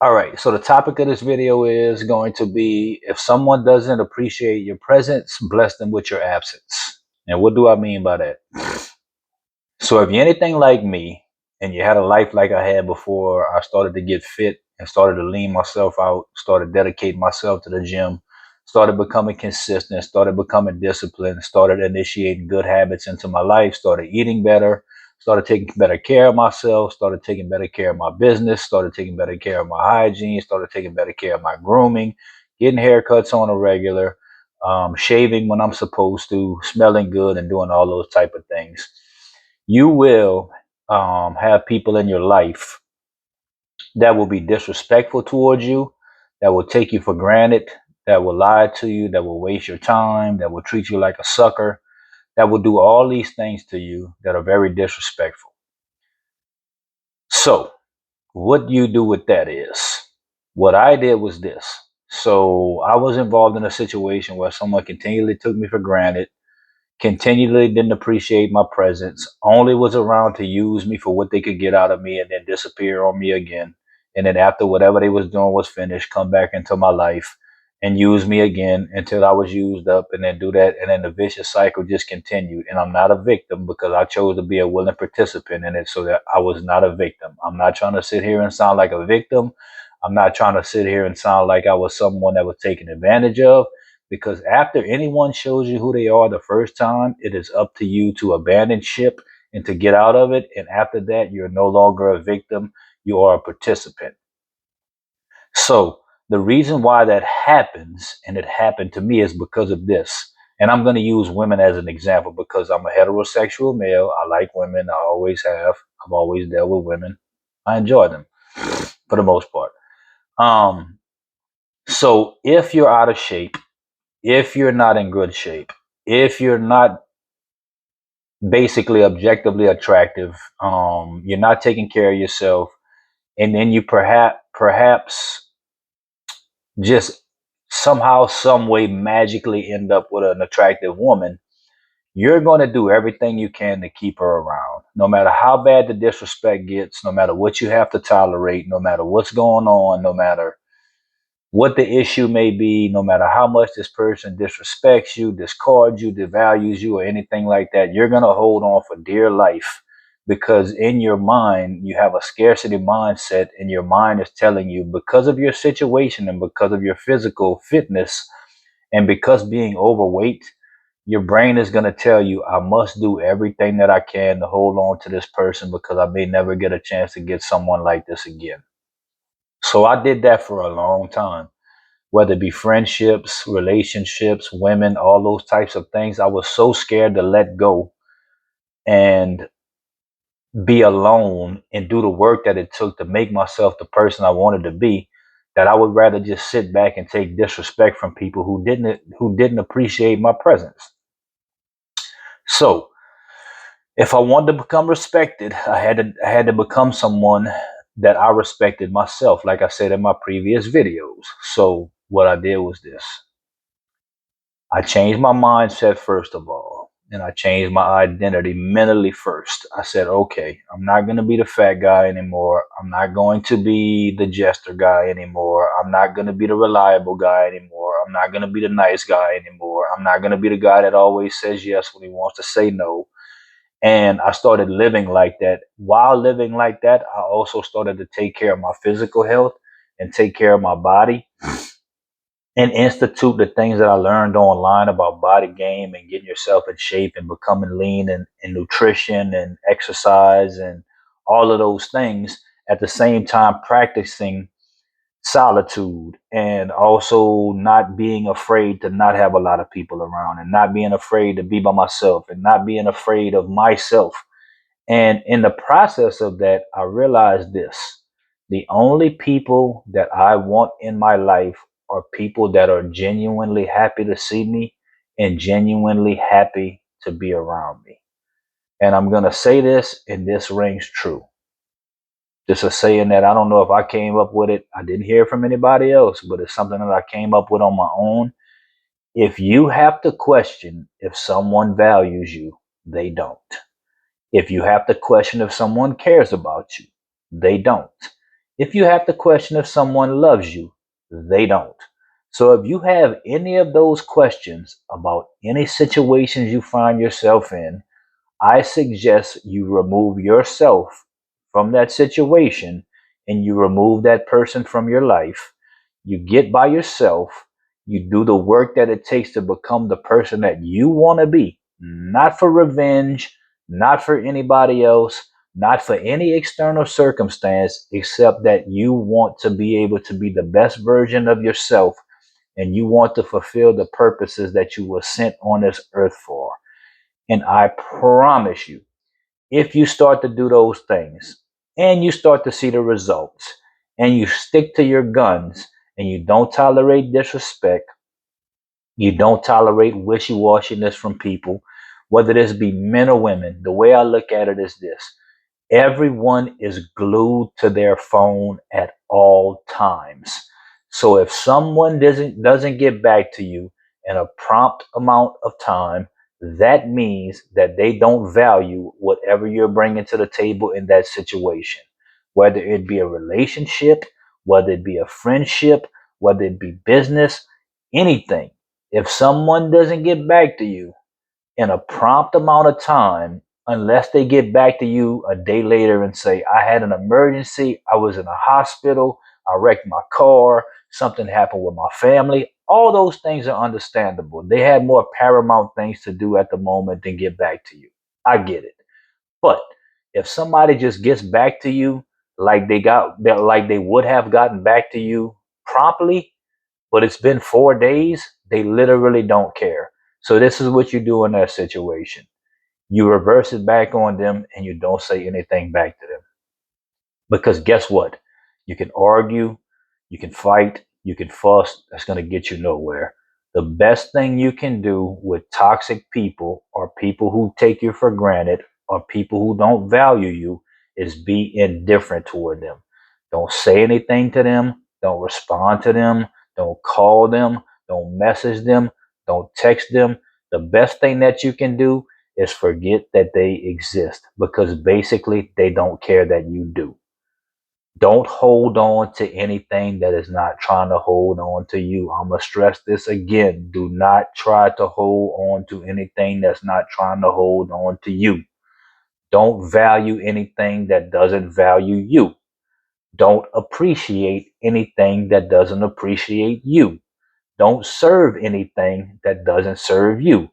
All right, so the topic of this video is going to be, if someone doesn't appreciate your presence, bless them with your absence. And what do I mean by that? So if you're anything like me and you had a life like I had before I started to get fit and started to lean myself out, started dedicating myself to the gym, started becoming consistent, started becoming disciplined, started initiating good habits into my life, started eating better, started taking better care of myself, started taking better care of my business, started taking better care of my hygiene, started taking better care of my grooming, getting haircuts on a regular, shaving when I'm supposed to, smelling good, and doing all those type of things. You will have people in your life that will be disrespectful towards you, that will take you for granted, that will lie to you, that will waste your time, that will treat you like a sucker, that will do all these things to you that are very disrespectful. So, what you do with that is, what I did was this. So, I was involved in a situation where someone continually took me for granted, continually didn't appreciate my presence, only was around to use me for what they could get out of me and then disappear on me again. And then after whatever they was doing was finished, come back into my life and use me again until I was used up and then do that. And then the vicious cycle just continued. And I'm not a victim because I chose to be a willing participant in it so that I was not a victim. I'm not trying to sit here and sound like a victim. I'm not trying to sit here and sound like I was someone that was taken advantage of, because after anyone shows you who they are the first time, it is up to you to abandon ship and to get out of it. And after that, you're no longer a victim, you are a participant. So the reason why that happens, and it happened to me, is because of this. And I'm going to use women as an example because I'm a heterosexual male. I like women. I always have. I've always dealt with women. I enjoy them for the most part. So if you're out of shape, if you're not in good shape, if you're not basically objectively attractive, you're not taking care of yourself, and then you perhaps just somehow, some way, magically end up with an attractive woman, you're going to do everything you can to keep her around, no matter how bad the disrespect gets, no matter what you have to tolerate, no matter what's going on, no matter what the issue may be, no matter how much this person disrespects you, discards you, devalues you, or anything like that, you're going to hold on for dear life, because in your mind, you have a scarcity mindset, and your mind is telling you, because of your situation and because of your physical fitness and because being overweight, your brain is going to tell you, I must do everything that I can to hold on to this person because I may never get a chance to get someone like this again. So I did that for a long time, whether it be friendships, relationships, women, all those types of things. I was so scared to let go and be alone and do the work that it took to make myself the person I wanted to be, that I would rather just sit back and take disrespect from people who didn't appreciate my presence. So if I wanted to become respected, I had to become someone that I respected myself, like I said in my previous videos. So what I did was this. I changed my mindset first of all, and I changed my identity mentally first. I said, okay, I'm not going to be the fat guy anymore. I'm not going to be the jester guy anymore. I'm not going to be the reliable guy anymore. I'm not going to be the nice guy anymore. I'm not going to be the guy that always says yes when he wants to say no. And I started living like that. While living like that, I also started to take care of my physical health and take care of my body and institute the things that I learned online about body game and getting yourself in shape and becoming lean and nutrition and exercise and all of those things, at the same time practicing solitude and also not being afraid to not have a lot of people around and not being afraid to be by myself and not being afraid of myself. And in the process of that, I realized this: the only people that I want in my life are people that are genuinely happy to see me and genuinely happy to be around me. And I'm going to say this, and this rings true. This is a saying that I don't know if I came up with it. I didn't hear it from anybody else, but it's something that I came up with on my own. If you have to question if someone values you, they don't. If you have to question if someone cares about you, they don't. If you have to question if someone loves you, they don't. So if you have any of those questions about any situations you find yourself in, I suggest you remove yourself from that situation and you remove that person from your life. You get by yourself. You do the work that it takes to become the person that you want to be, not for revenge, not for anybody else, not for any external circumstance, except that you want to be able to be the best version of yourself and you want to fulfill the purposes that you were sent on this earth for. And I promise you, if you start to do those things and you start to see the results and you stick to your guns and you don't tolerate disrespect, you don't tolerate wishy-washiness from people, whether this be men or women, the way I look at it is this: everyone is glued to their phone at all times. So if someone doesn't get back to you in a prompt amount of time, that means that they don't value whatever you're bringing to the table in that situation. Whether it be a relationship, whether it be a friendship, whether it be business, anything. If someone doesn't get back to you in a prompt amount of time, unless they get back to you a day later and say, I had an emergency, I was in a hospital, I wrecked my car, something happened with my family. All those things are understandable. They had more paramount things to do at the moment than get back to you. I get it. But if somebody just gets back to you like they would have gotten back to you promptly, but it's been 4 days, they literally don't care. So this is what you do in that situation. You reverse it back on them and you don't say anything back to them. Because guess what? You can argue, you can fight, you can fuss. That's going to get you nowhere. The best thing you can do with toxic people or people who take you for granted or people who don't value you is be indifferent toward them. Don't say anything to them. Don't respond to them. Don't call them. Don't message them. Don't text them. The best thing that you can do is forget that they exist because basically they don't care that you do. Don't hold on to anything that is not trying to hold on to you. I'm going to stress this again. Do not try to hold on to anything that's not trying to hold on to you. Don't value anything that doesn't value you. Don't appreciate anything that doesn't appreciate you. Don't serve anything that doesn't serve you.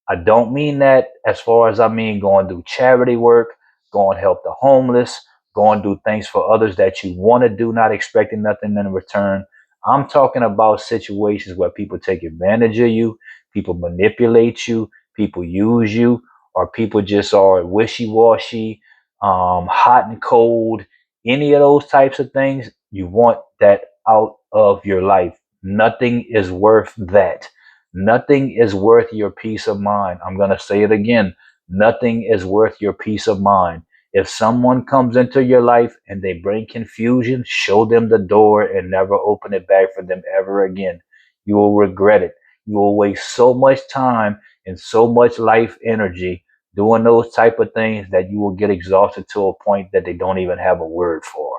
I don't mean that as far as I mean go and do charity work, go and help the homeless, go and do things for others that you want to do, not expecting nothing in return. I'm talking about situations where people take advantage of you, people manipulate you, people use you, or people just are wishy-washy, hot and cold, any of those types of things. You want that out of your life. Nothing is worth that. Nothing is worth your peace of mind. I'm going to say it again. Nothing is worth your peace of mind. If someone comes into your life and they bring confusion, show them the door and never open it back for them ever again. You will regret it. You will waste so much time and so much life energy doing those type of things that you will get exhausted to a point that they don't even have a word for.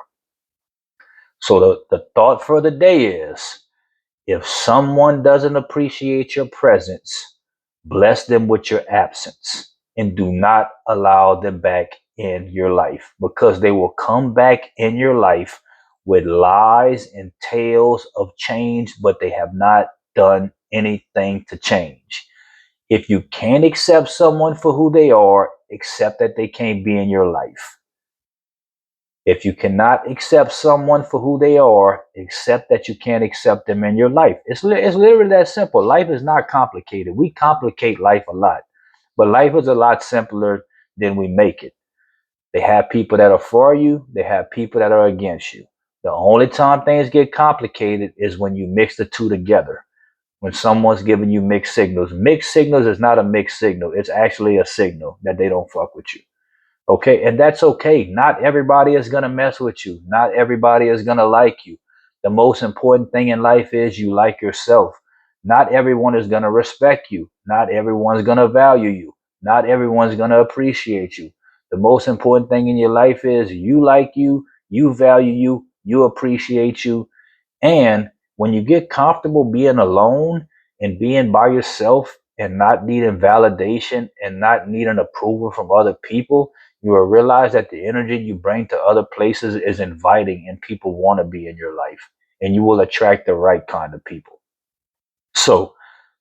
So the thought for the day is, if someone doesn't appreciate your presence, bless them with your absence and do not allow them back in your life, because they will come back in your life with lies and tales of change, but they have not done anything to change. If you can't accept someone for who they are, accept that they can't be in your life. If you cannot accept someone for who they are, accept that you can't accept them in your life. It's literally that simple. Life is not complicated. We complicate life a lot, but life is a lot simpler than we make it. They have people that are for you, they have people that are against you. The only time things get complicated is when you mix the two together. When someone's giving you mixed signals is not a mixed signal. It's actually a signal that they don't fuck with you. Okay, and that's okay. Not everybody is going to mess with you. Not everybody is going to like you. The most important thing in life is you like yourself. Not everyone is going to respect you. Not everyone's going to value you. Not everyone's going to appreciate you. The most important thing in your life is you like you value you, you appreciate you. And when you get comfortable being alone and being by yourself and not needing validation and not needing approval from other people, you will realize that the energy you bring to other places is inviting and people want to be in your life. And you will attract the right kind of people. So,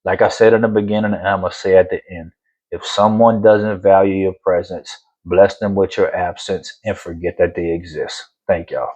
like I said in the beginning, and I'm going to say at the end, if someone doesn't value your presence, bless them with your absence and forget that they exist. Thank y'all.